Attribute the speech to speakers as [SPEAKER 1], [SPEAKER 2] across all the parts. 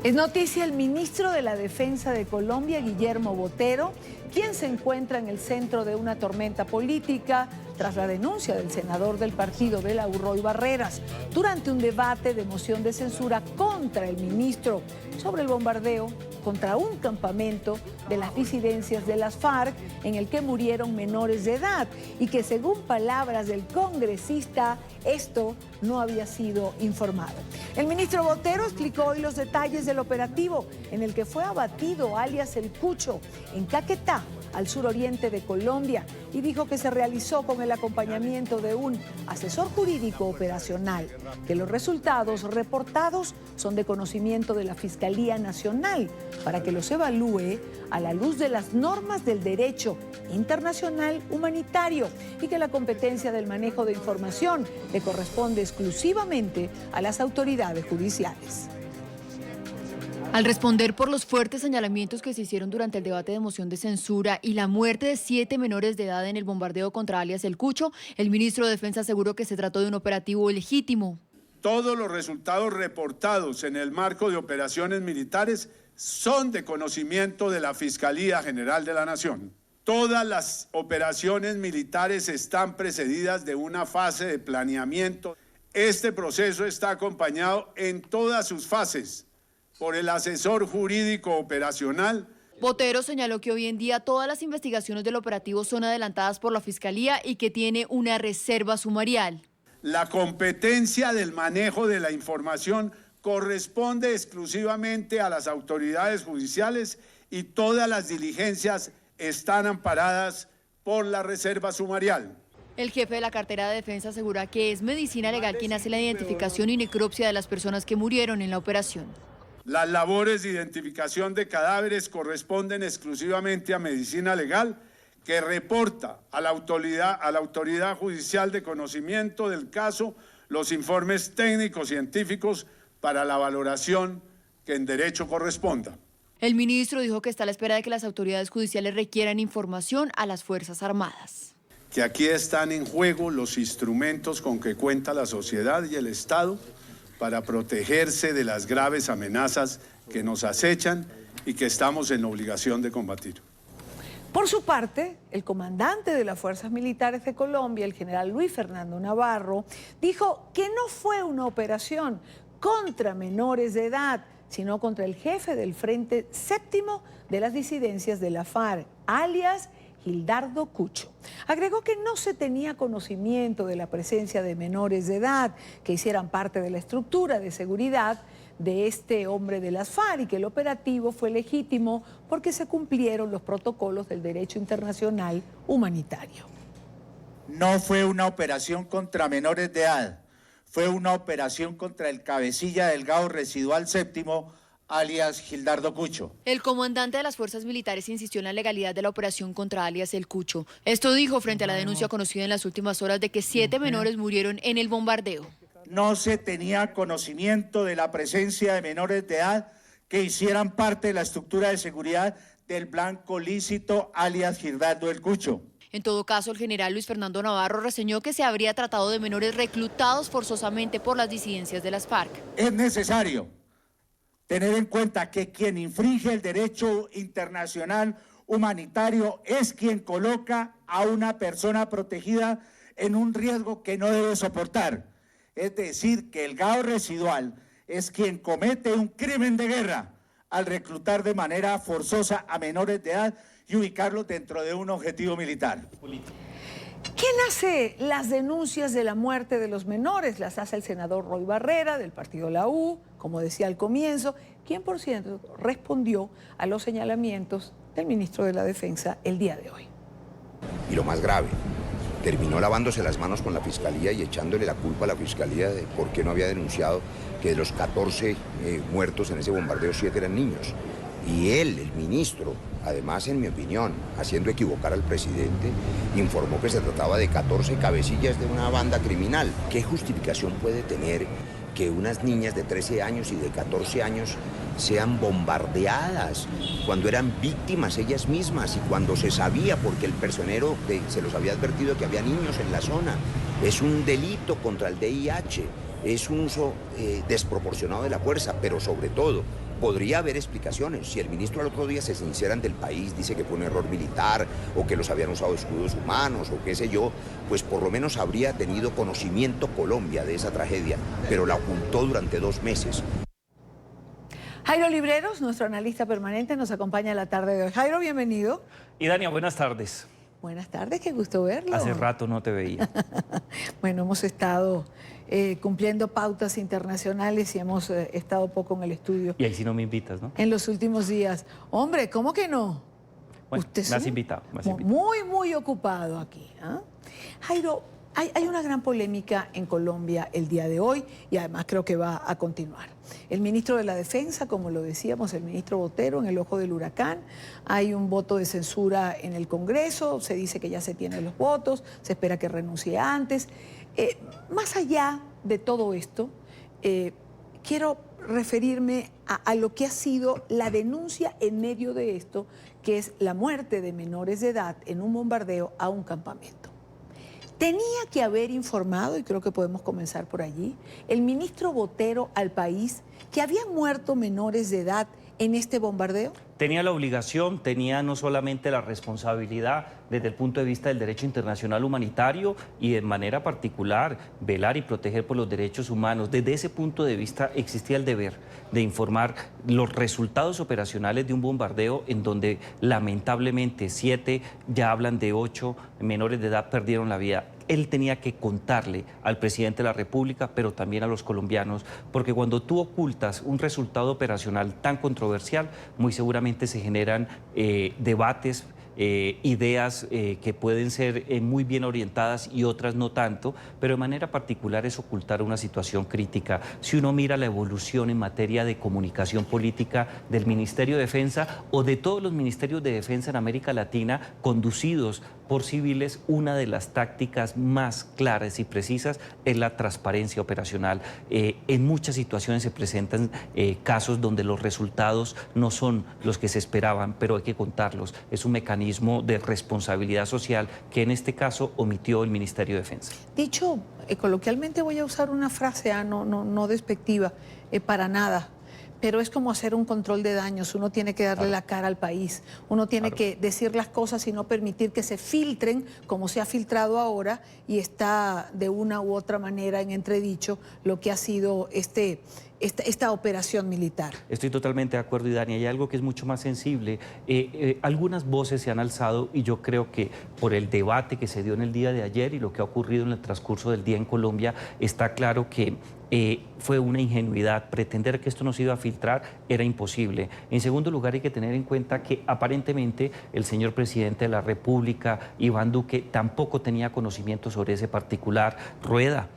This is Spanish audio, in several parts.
[SPEAKER 1] Es noticia el ministro de la Defensa de Colombia, Guillermo Botero, quien se encuentra en el centro de una tormenta política tras la denuncia del senador del partido de la U, Roy Barreras, durante un debate de moción de censura contra el ministro sobre el bombardeo contra un campamento de las disidencias de las FARC en el que murieron menores de edad y que, según palabras del congresista, esto no había sido informado. El ministro Botero explicó hoy los detalles del operativo en el que fue abatido alias El Cucho en Caquetá, al suroriente de Colombia, y dijo que se realizó con el acompañamiento de un asesor jurídico operacional, que los resultados reportados son de conocimiento de la Fiscalía Nacional para que los evalúe a la luz de las normas del derecho internacional humanitario y que la competencia del manejo de información le corresponde exclusivamente a las autoridades judiciales.
[SPEAKER 2] Al responder por los fuertes señalamientos que se hicieron durante el debate de moción de censura y la muerte de 7 menores de edad en el bombardeo contra alias El Cucho, el ministro de Defensa aseguró que se trató de un operativo legítimo.
[SPEAKER 3] Todos los resultados reportados en el marco de operaciones militares son de conocimiento de la Fiscalía General de la Nación. Todas las operaciones militares están precedidas de una fase de planeamiento. Este proceso está acompañado en todas sus fases por el asesor jurídico operacional.
[SPEAKER 2] Botero señaló que hoy en día todas las investigaciones del operativo son adelantadas por la Fiscalía y que tiene una reserva sumarial.
[SPEAKER 3] La competencia del manejo de la información corresponde exclusivamente a las autoridades judiciales y todas las diligencias están amparadas por la reserva sumarial.
[SPEAKER 2] El jefe de la cartera de defensa asegura que es Medicina Legal quien hace la identificación y necropsia de las personas que murieron en la operación.
[SPEAKER 3] Las labores de identificación de cadáveres corresponden exclusivamente a Medicina Legal, que reporta a la autoridad judicial de conocimiento del caso los informes técnicos científicos para la valoración que en derecho corresponda.
[SPEAKER 2] El ministro dijo que está a la espera de que las autoridades judiciales requieran información a las Fuerzas Armadas.
[SPEAKER 3] Que aquí están en juego los instrumentos con que cuenta la sociedad y el Estado para protegerse de las graves amenazas que nos acechan y que estamos en la obligación de combatir.
[SPEAKER 1] Por su parte, el comandante de las Fuerzas Militares de Colombia, el general Luis Fernando Navarro, dijo que no fue una operación contra menores de edad, sino contra el jefe del Frente Séptimo de las disidencias de la FARC, alias Gildardo Cucho. Agregó que no se tenía conocimiento de la presencia de menores de edad que hicieran parte de la estructura de seguridad de este hombre de las FARC y que el operativo fue legítimo porque se cumplieron los protocolos del derecho internacional humanitario.
[SPEAKER 4] No fue una operación contra menores de edad, fue una operación contra el cabecilla del GAO Residual Séptimo, alias Gildardo Cucho.
[SPEAKER 2] El comandante de las fuerzas militares insistió en la legalidad de la operación contra alias El Cucho. Esto dijo frente a la denuncia conocida en las últimas horas de que 7 menores murieron en el bombardeo.
[SPEAKER 4] No se tenía conocimiento de la presencia de menores de edad que hicieran parte de la estructura de seguridad del blanco lícito alias Gildardo El Cucho.
[SPEAKER 2] En todo caso, el general Luis Fernando Navarro reseñó que se habría tratado de menores reclutados forzosamente por las disidencias de las FARC.
[SPEAKER 4] Es necesario tener en cuenta que quien infringe el derecho internacional humanitario es quien coloca a una persona protegida en un riesgo que no debe soportar. Es decir, que el GAO residual es quien comete un crimen de guerra al reclutar de manera forzosa a menores de edad y ubicarlos dentro de un objetivo militar.
[SPEAKER 1] ¿Quién hace las denuncias de la muerte de los menores? Las hace el senador Roy Barreras, del partido La U, como decía al comienzo, quien, por cierto, respondió a los señalamientos del ministro de la Defensa el día de hoy.
[SPEAKER 5] Y lo más grave, terminó lavándose las manos con la Fiscalía y echándole la culpa a la Fiscalía de por qué no había denunciado que de los 14 muertos en ese bombardeo 7 eran niños. Y él, el ministro, además, en mi opinión, haciendo equivocar al presidente, informó que se trataba de 14 cabecillas de una banda criminal. ¿Qué justificación puede tener que unas niñas de 13 años y de 14 años sean bombardeadas cuando eran víctimas ellas mismas y cuando se sabía, porque el personero se los había advertido que había niños en la zona? Es un delito contra el VIH, es un uso desproporcionado de la fuerza, pero sobre todo Podría haber explicaciones. Si el ministro al otro día se sincera ante el país, dice que fue un error militar o que los habían usado escudos humanos o qué sé yo, pues por lo menos habría tenido conocimiento Colombia de esa tragedia, pero la ocultó durante 2 meses.
[SPEAKER 1] Jairo Libreros, nuestro analista permanente, nos acompaña la tarde de hoy. Jairo, bienvenido.
[SPEAKER 6] Y Dania, buenas tardes.
[SPEAKER 1] Buenas tardes, qué gusto verlo.
[SPEAKER 6] Hace rato no te veía.
[SPEAKER 1] Bueno, hemos estado cumpliendo pautas internacionales y hemos estado poco en el estudio.
[SPEAKER 6] Y ahí sí no me invitas, ¿no?
[SPEAKER 1] En los últimos días. Hombre, ¿cómo que no?
[SPEAKER 6] Bueno,
[SPEAKER 1] Usted
[SPEAKER 6] me has
[SPEAKER 1] sí,
[SPEAKER 6] invitado.
[SPEAKER 1] muy ocupado aquí. ¿Ah? Jairo, hay una gran polémica en Colombia el día de hoy y además creo que va a continuar. El ministro de la Defensa, como lo decíamos, el ministro Botero, en el ojo del huracán. Hay un voto de censura en el Congreso, se dice que ya se tienen los votos, se espera que renuncie antes. Más allá de todo esto, quiero referirme a lo que ha sido la denuncia en medio de esto, que es la muerte de menores de edad en un bombardeo a un campamento. Tenía que haber informado, y creo que podemos comenzar por allí, el ministro Botero al país que habían muerto menores de edad en este bombardeo.
[SPEAKER 6] Tenía la obligación, tenía no solamente la responsabilidad desde el punto de vista del derecho internacional humanitario y de manera particular velar y proteger por los derechos humanos. Desde ese punto de vista existía el deber de informar los resultados operacionales de un bombardeo en donde lamentablemente 7, ya hablan de 8 menores de edad perdieron la vida. Él tenía que contarle al presidente de la República, pero también a los colombianos, porque cuando tú ocultas un resultado operacional tan controversial, muy seguramente se generan debates, ideas que pueden ser muy bien orientadas y otras no tanto, pero de manera particular es ocultar una situación crítica. Si uno mira la evolución en materia de comunicación política del Ministerio de Defensa o de todos los ministerios de defensa en América Latina conducidos por civiles, una de las tácticas más claras y precisas es la transparencia operacional. En muchas situaciones se presentan casos donde los resultados no son los que se esperaban, pero hay que contarlos. Es un mecanismo de responsabilidad social que en este caso omitió el Ministerio de Defensa.
[SPEAKER 1] Dicho coloquialmente, voy a usar una frase no despectiva, para nada. Pero es como hacer un control de daños, uno tiene que darle la cara al país, uno tiene que decir las cosas y no permitir que se filtren como se ha filtrado ahora y está de una u otra manera en entredicho lo que ha sido esta operación militar.
[SPEAKER 6] Estoy totalmente de acuerdo, y Dani, hay algo que es mucho más sensible. Algunas voces se han alzado y yo creo que por el debate que se dio en el día de ayer y lo que ha ocurrido en el transcurso del día en Colombia, está claro que fue una ingenuidad. Pretender que esto no se iba a filtrar era imposible. En segundo lugar, hay que tener en cuenta que aparentemente el señor presidente de la República, Iván Duque, tampoco tenía conocimiento sobre ese particular. Rueda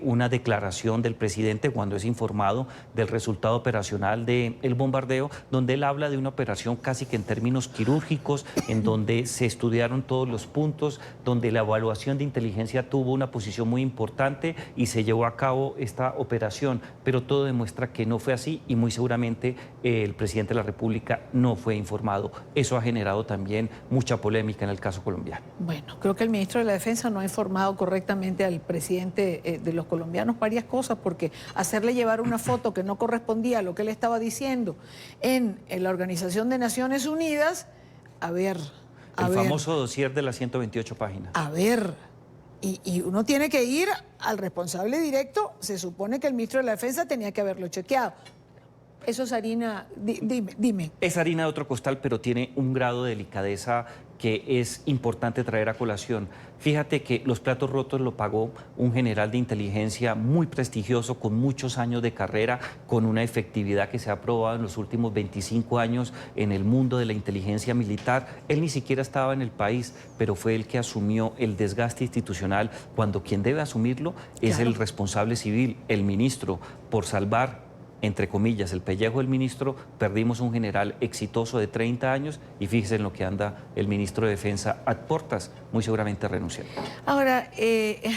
[SPEAKER 6] una declaración del presidente cuando es informado del resultado operacional del bombardeo, donde él habla de una operación casi que en términos quirúrgicos, en donde se estudiaron todos los puntos, donde la evaluación de inteligencia tuvo una posición muy importante y se llevó a cabo esta operación, pero todo demuestra que no fue así y muy seguramente el presidente de la República no fue informado. Eso ha generado también mucha polémica en el caso colombiano.
[SPEAKER 1] Bueno, creo que el ministro de la Defensa no ha informado correctamente al presidente de los colombianos varias cosas, porque hacerle llevar una foto que no correspondía a lo que él estaba diciendo en la Organización de Naciones Unidas, el
[SPEAKER 6] famoso dossier de las 128 páginas.
[SPEAKER 1] Y uno tiene que ir al responsable directo. Se supone que el ministro de la Defensa tenía que haberlo chequeado. Eso es harina, dime.
[SPEAKER 6] Es harina de otro costal, pero tiene un grado de delicadeza que es importante traer a colación. Fíjate que los platos rotos lo pagó un general de inteligencia muy prestigioso, con muchos años de carrera, con una efectividad que se ha probado en los últimos 25 años en el mundo de la inteligencia militar. Él ni siquiera estaba en el país, pero fue el que asumió el desgaste institucional, cuando quien debe asumirlo es el responsable civil, el ministro. Por salvar, entre comillas, el pellejo del ministro, perdimos un general exitoso de 30 años y fíjese en lo que anda el ministro de Defensa a portas, muy seguramente renunciando.
[SPEAKER 1] Ahora,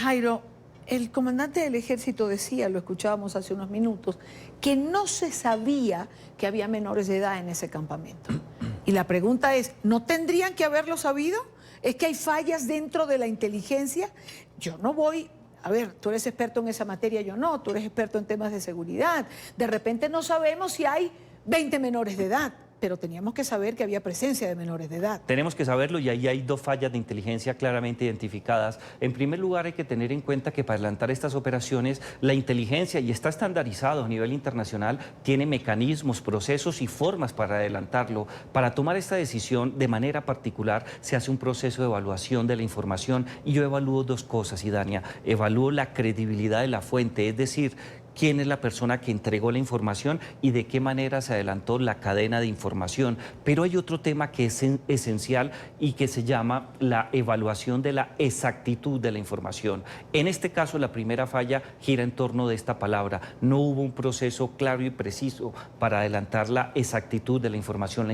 [SPEAKER 1] Jairo, el comandante del Ejército decía, lo escuchábamos hace unos minutos, que no se sabía que había menores de edad en ese campamento. Y la pregunta es, ¿no tendrían que haberlo sabido? ¿Es que hay fallas dentro de la inteligencia? Yo no voy... A ver, tú eres experto en esa materia, yo no, tú eres experto en temas de seguridad. De repente no sabemos si hay 20 menores de edad, pero teníamos que saber que había presencia de menores de edad.
[SPEAKER 6] Tenemos que saberlo y ahí hay dos fallas de inteligencia claramente identificadas. En primer lugar, hay que tener en cuenta que para adelantar estas operaciones, la inteligencia, y está estandarizado a nivel internacional, tiene mecanismos, procesos y formas para adelantarlo. Para tomar esta decisión de manera particular, se hace un proceso de evaluación de la información y yo evalúo dos cosas, Idania. Evalúo la credibilidad de la fuente, es decir, quién es la persona que entregó la información y de qué manera se adelantó la cadena de información. Pero hay otro tema que es esencial y que se llama la evaluación de la exactitud de la información. En este caso, la primera falla gira en torno de esta palabra. No hubo un proceso claro y preciso para adelantar la exactitud de la información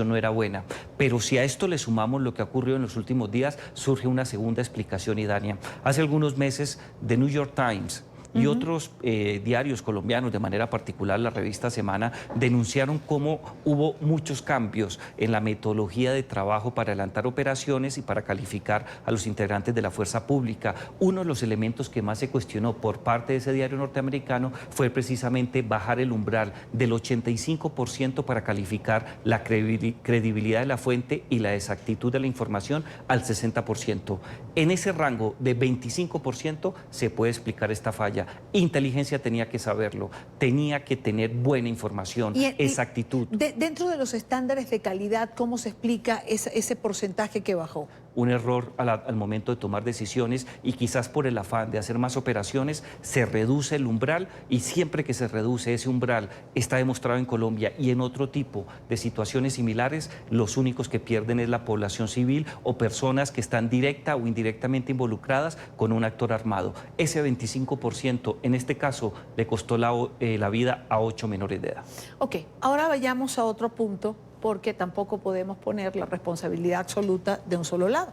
[SPEAKER 6] no era buena. Pero si a esto le sumamos lo que ha ocurrido en los últimos días, surge una segunda explicación, Idania. Hace algunos meses, The New York Times y otros diarios colombianos, de manera particular la revista Semana, denunciaron cómo hubo muchos cambios en la metodología de trabajo para adelantar operaciones y para calificar a los integrantes de la fuerza pública. Uno de los elementos que más se cuestionó por parte de ese diario norteamericano fue precisamente bajar el umbral del 85% para calificar la credibilidad de la fuente y la exactitud de la información al 60%. En ese rango de 25% se puede explicar esta falla. Inteligencia tenía que saberlo, tenía que tener buena información, exactitud.
[SPEAKER 1] Dentro de los estándares de calidad, ¿cómo se explica ese porcentaje que bajó?
[SPEAKER 6] Un error al momento de tomar decisiones y quizás por el afán de hacer más operaciones se reduce el umbral y siempre que se reduce ese umbral, está demostrado en Colombia y en otro tipo de situaciones similares, los únicos que pierden es la población civil o personas que están directa o indirectamente involucradas con un actor armado. Ese 25% en este caso le costó la vida a 8 menores de edad.
[SPEAKER 1] Ok, ahora vayamos a otro punto, porque tampoco podemos poner la responsabilidad absoluta de un solo lado.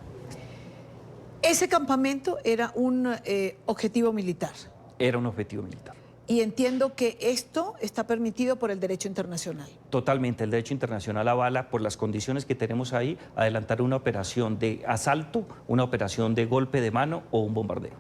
[SPEAKER 1] Ese campamento era un objetivo militar.
[SPEAKER 6] Era un objetivo militar.
[SPEAKER 1] Y entiendo que esto está permitido por el derecho internacional.
[SPEAKER 6] Totalmente, el derecho internacional avala por las condiciones que tenemos ahí adelantar una operación de asalto, una operación de golpe de mano o un bombardeo.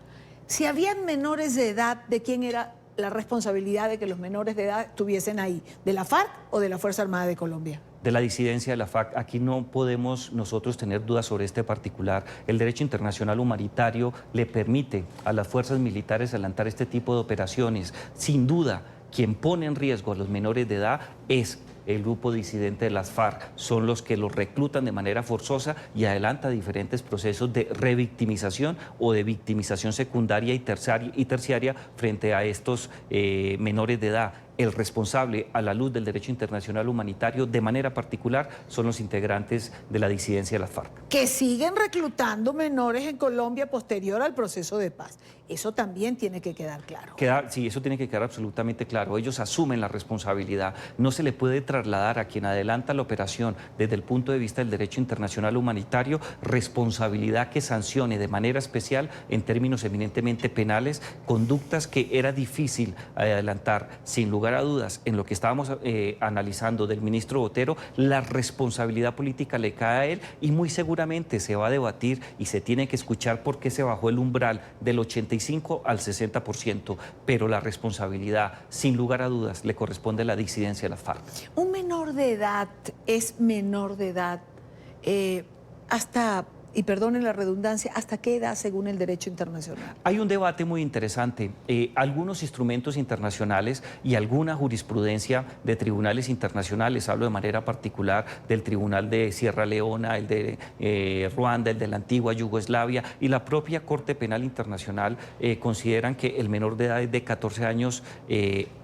[SPEAKER 1] Si habían menores de edad, ¿de quién era la responsabilidad de que los menores de edad estuviesen ahí? ¿De la FARC o de la Fuerza Armada de Colombia?
[SPEAKER 6] De la disidencia de la FARC. Aquí no podemos nosotros tener dudas sobre este particular. El derecho internacional humanitario le permite a las fuerzas militares adelantar este tipo de operaciones. Sin duda, quien pone en riesgo a los menores de edad es el grupo disidente de las FARC, son los que los reclutan de manera forzosa y adelanta diferentes procesos de revictimización o de victimización secundaria y terciaria frente a estos menores de edad. El responsable, a la luz del derecho internacional humanitario, de manera particular, son los integrantes de la disidencia de las FARC.
[SPEAKER 1] Que siguen reclutando menores en Colombia posterior al proceso de paz. Eso también tiene que quedar claro.
[SPEAKER 6] Sí, eso tiene que quedar absolutamente claro. Ellos asumen la responsabilidad. No se le puede trasladar a quien adelanta la operación desde el punto de vista del derecho internacional humanitario responsabilidad que sancione de manera especial, en términos eminentemente penales, conductas que era difícil adelantar. Sin lugar a dudas, en lo que estábamos analizando del ministro Botero, la responsabilidad política le cae a él y muy seguramente se va a debatir y se tiene que escuchar por qué se bajó el umbral del 85 al 60%, pero la responsabilidad, sin lugar a dudas, le corresponde a la disidencia de la FARC.
[SPEAKER 1] Un menor de edad es menor de edad hasta, y perdonen la redundancia, ¿hasta qué edad según el derecho internacional?
[SPEAKER 6] Hay un debate muy interesante. Algunos instrumentos internacionales y alguna jurisprudencia de tribunales internacionales, hablo de manera particular del Tribunal de Sierra Leona, el de Ruanda, el de la antigua Yugoslavia y la propia Corte Penal Internacional, consideran que el menor de edad es de 14 años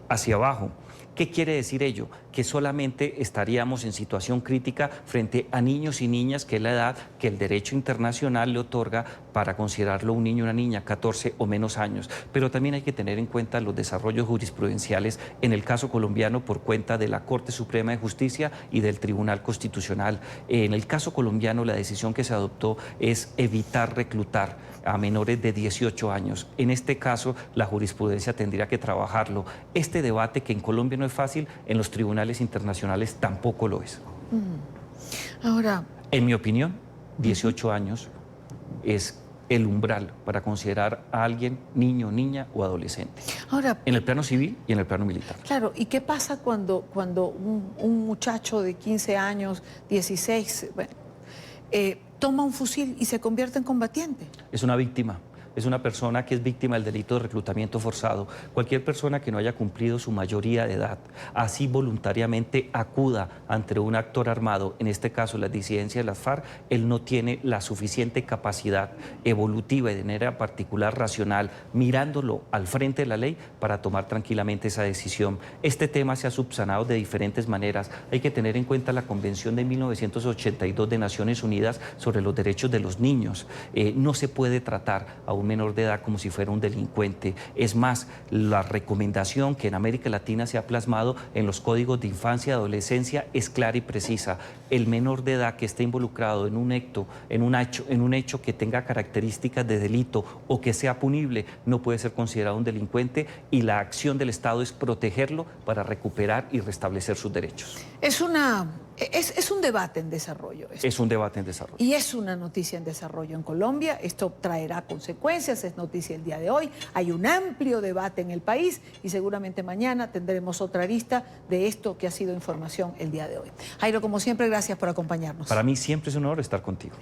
[SPEAKER 6] hacia abajo. ¿Qué quiere decir ello? Que solamente estaríamos en situación crítica frente a niños y niñas, que es la edad que el derecho internacional le otorga para considerarlo un niño o una niña, 14 o menos años. Pero también hay que tener en cuenta los desarrollos jurisprudenciales en el caso colombiano por cuenta de la Corte Suprema de Justicia y del Tribunal Constitucional. En el caso colombiano, la decisión que se adoptó es evitar reclutar a menores de 18 años. En este caso, la jurisprudencia tendría que trabajarlo. Este debate, que en Colombia no es fácil, en los tribunales internacionales tampoco lo es.
[SPEAKER 1] Ahora,
[SPEAKER 6] en mi opinión, 18 años es el umbral para considerar a alguien niño, niña o adolescente,
[SPEAKER 1] Ahora,
[SPEAKER 6] en el plano civil y en el plano militar.
[SPEAKER 1] claro, ¿y qué pasa cuando un muchacho de 15 años, 16, bueno, toma un fusil y se convierte en combatiente?
[SPEAKER 6] Es una víctima. Es una persona que es víctima del delito de reclutamiento forzado. Cualquier persona que no haya cumplido su mayoría de edad, así voluntariamente acuda ante un actor armado, en este caso las disidencias de las FARC, él no tiene la suficiente capacidad evolutiva y de manera particular racional, mirándolo al frente de la ley para tomar tranquilamente esa decisión. Este tema se ha subsanado de diferentes maneras. Hay que tener en cuenta la Convención de 1982 de Naciones Unidas sobre los derechos de los niños. No se puede tratar a un menor de edad como si fuera un delincuente. Es más, la recomendación que en América Latina se ha plasmado en los códigos de infancia y adolescencia es clara y precisa. El menor de edad que esté involucrado en un hecho que tenga características de delito o que sea punible no puede ser considerado un delincuente, y la acción del Estado es protegerlo para recuperar y restablecer sus derechos.
[SPEAKER 1] Es un debate en desarrollo. Esto.
[SPEAKER 6] Es un debate en desarrollo.
[SPEAKER 1] Y es una noticia en desarrollo en Colombia. Esto traerá consecuencias, es noticia el día de hoy. Hay un amplio debate en el país y seguramente mañana tendremos otra arista de esto que ha sido información el día de hoy. Jairo, como siempre, gracias por acompañarnos.
[SPEAKER 6] Para mí siempre es un honor estar contigo.